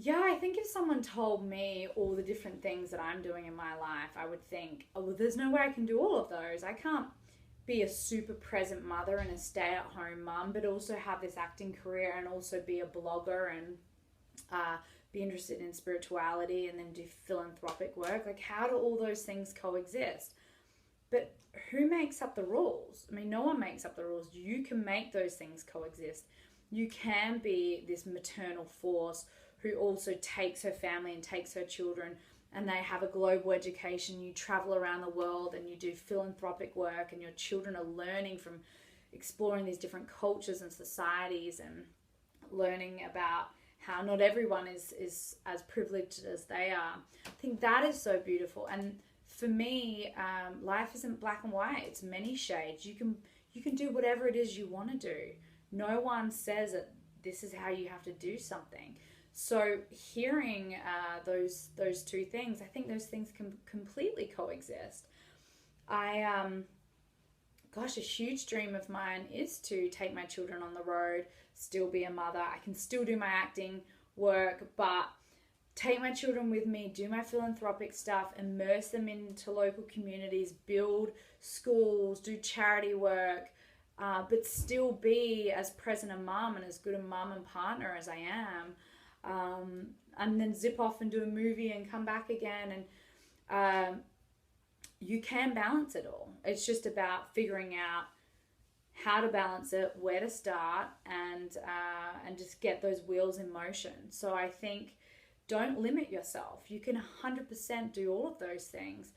Yeah, I think if someone told me all the different things that I'm doing in my life, I would think, oh, well, there's no way I can do all of those. I can't be a super present mother and a stay at home mum, but also have this acting career and also be a blogger and uh, be interested in spirituality and then do philanthropic work. Like, how do all those things coexist? But who makes up the rules? I mean, no one makes up the rules. You can make those things coexist. You can be this maternal force who also takes her family and takes her children, and they have a global education. You travel around the world and you do philanthropic work, and your children are learning from exploring these different cultures and societies and learning about how not everyone is as privileged as they are. I think that is so beautiful. And for me, life isn't black and white. It's many shades. You can do whatever it is you want to do. No one says that this is how you have to do something. So hearing those two things, I think those things can completely coexist. I gosh, a huge dream of mine is to take my children on the road, still be a mother. I can still do my acting work, but take my children with me, do my philanthropic stuff, immerse them into local communities, build schools, do charity work, but still be as present a mum and as good a mum and partner as I am. And then zip off and do a movie and come back again. And you can balance it all. It's just about figuring out how to balance it, where to start, and just get those wheels in motion. So I think don't limit yourself. You can 100% do all of those things.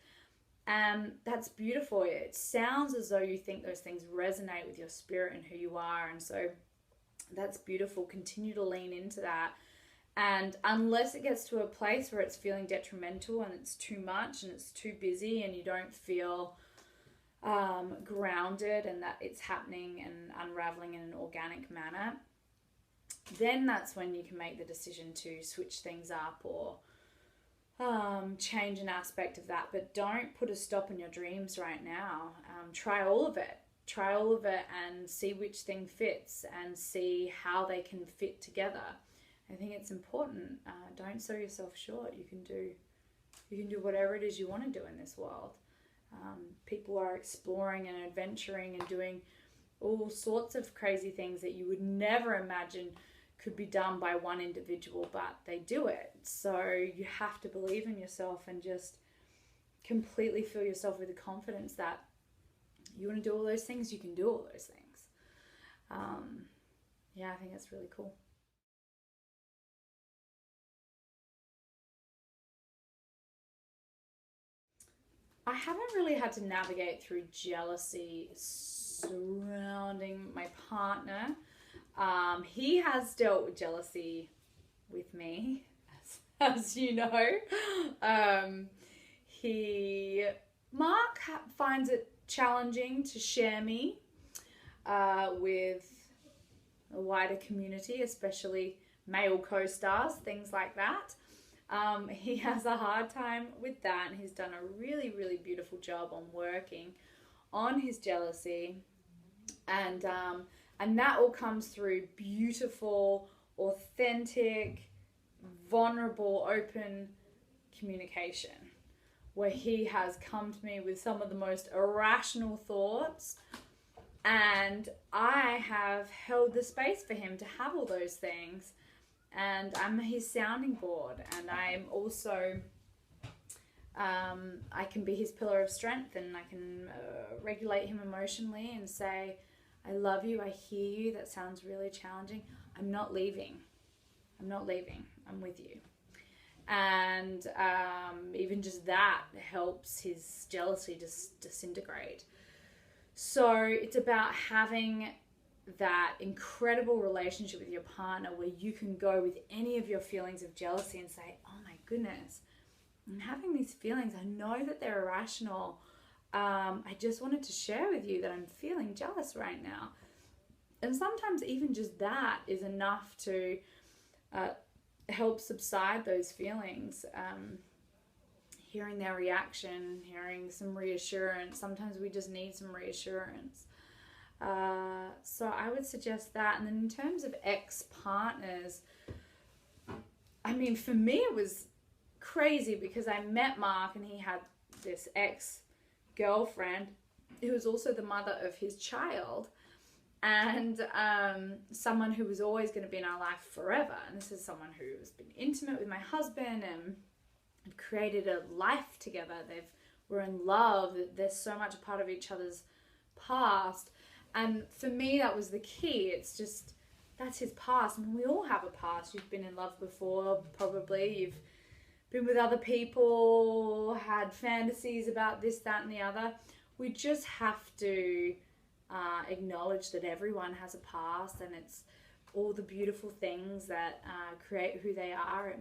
And that's beautiful. It sounds as though you think those things resonate with your spirit and who you are. And so that's beautiful. Continue to lean into that. And unless it gets to a place where it's feeling detrimental and it's too much and it's too busy and you don't feel grounded and that it's happening and unraveling in an organic manner, then that's when you can make the decision to switch things up or change an aspect of that. But don't put a stop in your dreams right now. Try all of it. Try all of it and see which thing fits and see how they can fit together. I think it's important. Don't sell yourself short. You can do whatever it is you want to do in this world. People are exploring and adventuring and doing all sorts of crazy things that you would never imagine could be done by one individual, but they do it. So you have to believe in yourself and just completely fill yourself with the confidence that you want to do all those things, you can do all those things. Yeah, I think that's really cool. I haven't really had to navigate through jealousy surrounding my partner. He has dealt with jealousy with me, as you know. Um, he Mark finds it challenging to share me with a wider community, especially male co-stars, things like that. He has a hard time with that, and he's done a really, really beautiful job on working on his jealousy, and that all comes through beautiful, authentic, vulnerable, open communication, where he has come to me with some of the most irrational thoughts, and I have held the space for him to have all those things. And I'm his sounding board, and I'm also, I can be his pillar of strength, and I can regulate him emotionally and say, I love you, I hear you, that sounds really challenging. I'm not leaving. I'm not leaving. I'm with you. And even just that helps his jealousy just disintegrate. So it's about having that incredible relationship with your partner where you can go with any of your feelings of jealousy and say, oh my goodness, I'm having these feelings. I know that they're irrational. I just wanted to share with you that I'm feeling jealous right now. And sometimes even just that is enough to help subside those feelings. Hearing their reaction, hearing some reassurance. Sometimes we just need some reassurance. So I would suggest that. And then in terms of ex-partners, I mean, for me, it was crazy because I met Mark and he had this ex-girlfriend who was also the mother of his child, and someone who was always going to be in our life forever. And this is someone who has been intimate with my husband and created a life together. We're in love. They're so much a part of each other's past. And for me, that was the key. It's just, that's his past. I mean, we all have a past. You've been in love before, probably. You've been with other people, had fantasies about this, that, and the other. We just have to acknowledge that everyone has a past, and it's all the beautiful things that create who they are. It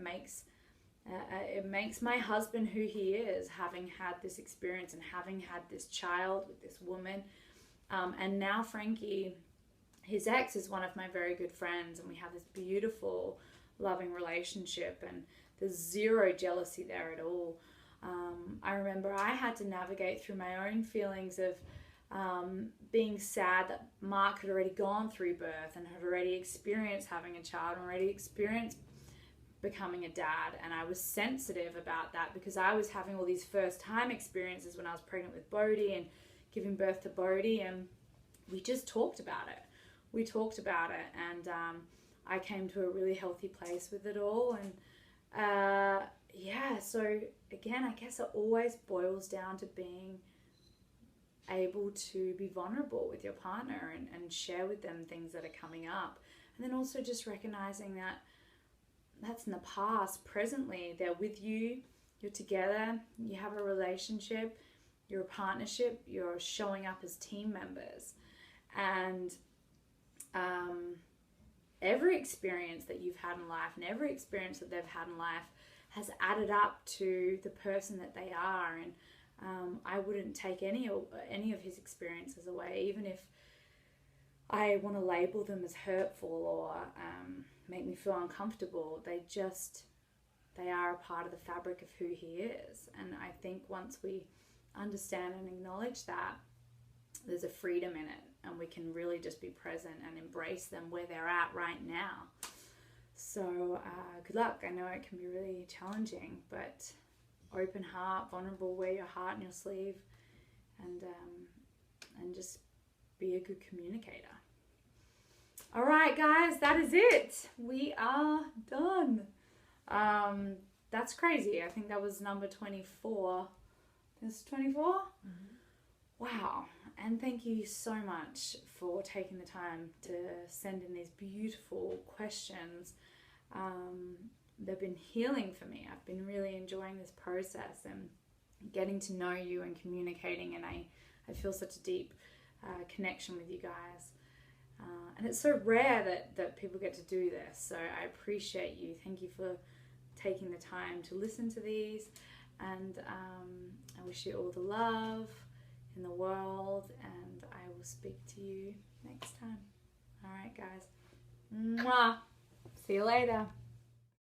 makes my husband who he is, having had this experience and having had this child with this woman. And now Frankie, his ex, is one of my very good friends, and we have this beautiful, loving relationship, and there's zero jealousy there at all. I remember I had to navigate through my own feelings of being sad that Mark had already gone through birth and had already experienced having a child and already experienced becoming a dad. And I was sensitive about that because I was having all these first time experiences when I was pregnant with Bodhi and giving birth to Bodhi, and we just talked about it. We talked about it, and I came to a really healthy place with it all. And so again, I guess it always boils down to being able to be vulnerable with your partner and share with them things that are coming up. And then also just recognizing that that's in the past. Presently, they're with you, you're together, you have a relationship, you're a partnership, you're showing up as team members. And every experience that you've had in life and every experience that they've had in life has added up to the person that they are. And I wouldn't take any of his experiences away, even if I want to label them as hurtful or make me feel uncomfortable. They are a part of the fabric of who he is. And I think once we understand and acknowledge that, there's a freedom in it, and we can really just be present and embrace them where they're at right now. So good luck. I know it can be really challenging, but open heart, vulnerable, wear your heart on your sleeve, and just be a good communicator. All right, guys, that is it. We are done. That's crazy. I think that was number 24. This is 24? Mm-hmm. Wow. And thank you so much for taking the time to send in these beautiful questions. They've been healing for me. I've been really enjoying this process and getting to know you and communicating, and I feel such a deep connection with you guys. And it's so rare that people get to do this, so I appreciate you. Thank you for taking the time to listen to these, and I wish you all the love in the world, and I will speak to you next time. All right, guys. Mwah. See you later.